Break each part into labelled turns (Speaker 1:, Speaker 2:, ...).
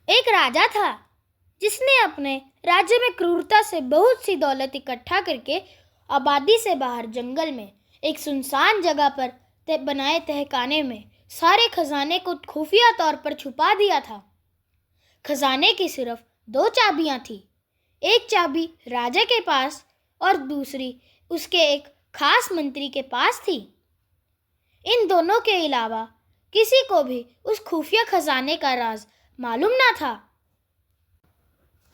Speaker 1: एक राजा था जिसने अपने राज्य में क्रूरता से बहुत सी दौलत इकट्ठा करके आबादी से बाहर जंगल में एक सुनसान जगह पर बनाए तहखाने में सारे खजाने को खुफिया तौर पर छुपा दिया था। खजाने की सिर्फ 2 चाबियां थी। एक चाबी राजा के पास और दूसरी उसके एक खास मंत्री के पास थी। इन दोनों के अलावा किसी को भी उस खुफिया खजाने का राज मालूम ना था।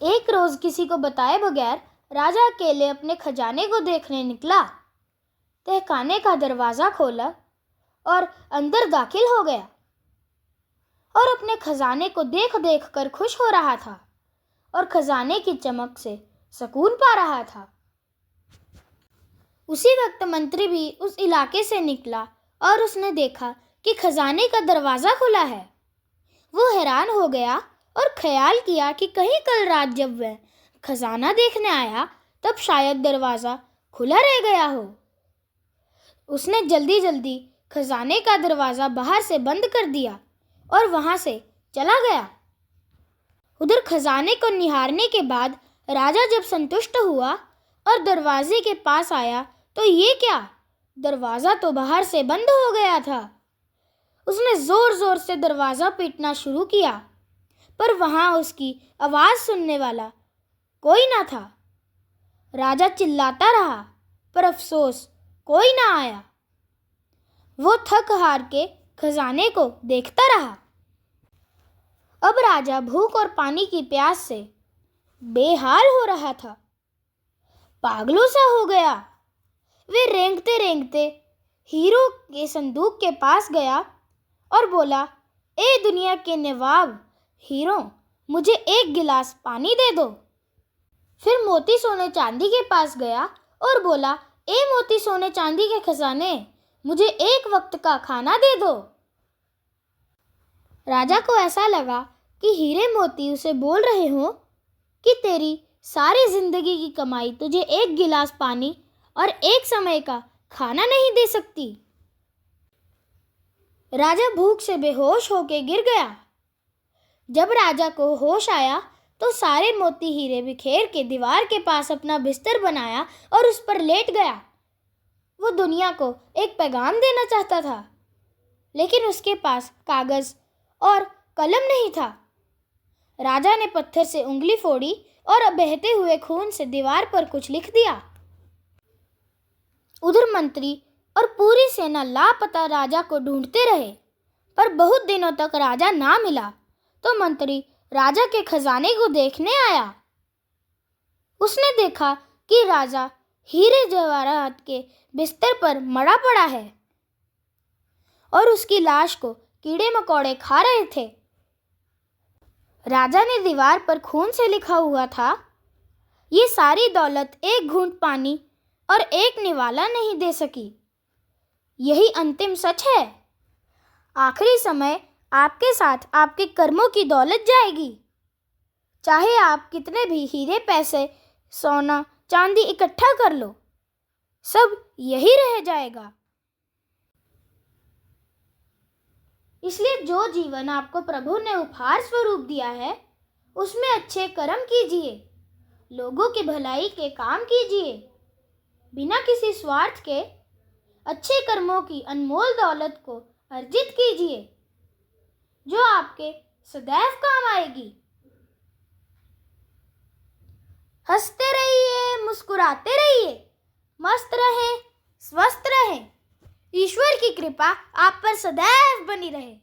Speaker 1: एक रोज किसी को बताए बगैर राजा अकेले अपने खजाने को देखने निकला। तहखाने का दरवाजा खोला और अंदर दाखिल हो गया और अपने खजाने को देख देख कर खुश हो रहा था और खजाने की चमक से सुकून पा रहा था। उसी वक्त मंत्री भी उस इलाके से निकला और उसने देखा कि खजाने का दरवाज़ा खुला है। वो हैरान हो गया और ख्याल किया कि कहीं कल रात जब वह खजाना देखने आया तब शायद दरवाज़ा खुला रह गया हो। उसने जल्दी जल्दी खजाने का दरवाज़ा बाहर से बंद कर दिया और वहाँ से चला गया। उधर खजाने को निहारने के बाद राजा जब संतुष्ट हुआ और दरवाजे के पास आया तो ये क्या, दरवाज़ा तो बाहर से बंद हो गया था। उसने ज़ोर ज़ोर से दरवाज़ा पीटना शुरू किया पर वहाँ उसकी आवाज़ सुनने वाला कोई ना था। राजा चिल्लाता रहा पर अफसोस कोई ना आया। वो थक हार के खजाने को देखता रहा। अब राजा भूख और पानी की प्यास से बेहाल हो रहा था, पागलों सा हो गया। वे रेंगते रेंगते हीरो के संदूक के पास गया और बोला, ए दुनिया के नवाब हीरो, मुझे 1 गिलास पानी दे दो। फिर मोती सोने चांदी के पास गया और बोला, ए मोती सोने चांदी के खजाने, मुझे 1 वक्त का खाना दे दो। राजा को ऐसा लगा कि हीरे मोती उसे बोल रहे हो कि तेरी सारी जिंदगी की कमाई तुझे 1 गिलास पानी और 1 समय का खाना नहीं दे सकती। राजा भूख से बेहोश होकर गिर गया। जब राजा को होश आया तो सारे मोती हीरे बिखेर के दीवार के पास अपना बिस्तर बनाया और उस पर लेट गया। वो दुनिया को एक पैगाम देना चाहता था, लेकिन उसके पास कागज और कलम नहीं था। राजा ने पत्थर से उंगली फोड़ी और बहते हुए खून से दीवार पर कुछ लिख दिया। उधर मंत्री और पूरी सेना लापता राजा को ढूंढते रहे, पर बहुत दिनों तक राजा ना मिला। तो मंत्री राजा के खजाने को देखने आया। उसने देखा कि राजा हीरे जवाहरात के बिस्तर पर मरा पड़ा है और उसकी लाश को कीड़े मकोड़े खा रहे थे। राजा ने दीवार पर खून से लिखा हुआ था, ये सारी दौलत 1 घूंट पानी और 1 निवाला नहीं दे सकी। यही अंतिम सच है। आखिरी समय आपके साथ आपके कर्मों की दौलत जाएगी। चाहे आप कितने भी हीरे पैसे सोना चांदी इकट्ठा कर लो, सब यही रह जाएगा। इसलिए जो जीवन आपको प्रभु ने उपहार स्वरूप दिया है उसमें अच्छे कर्म कीजिए, लोगों की भलाई के काम कीजिए, बिना किसी स्वार्थ के अच्छे कर्मों की अनमोल दौलत को अर्जित कीजिए जो आपके सदैव काम आएगी। हंसते रहिए, मुस्कुराते रहिए, मस्त रहें, स्वस्थ रहें। ईश्वर की कृपा आप पर सदैव बनी रहे।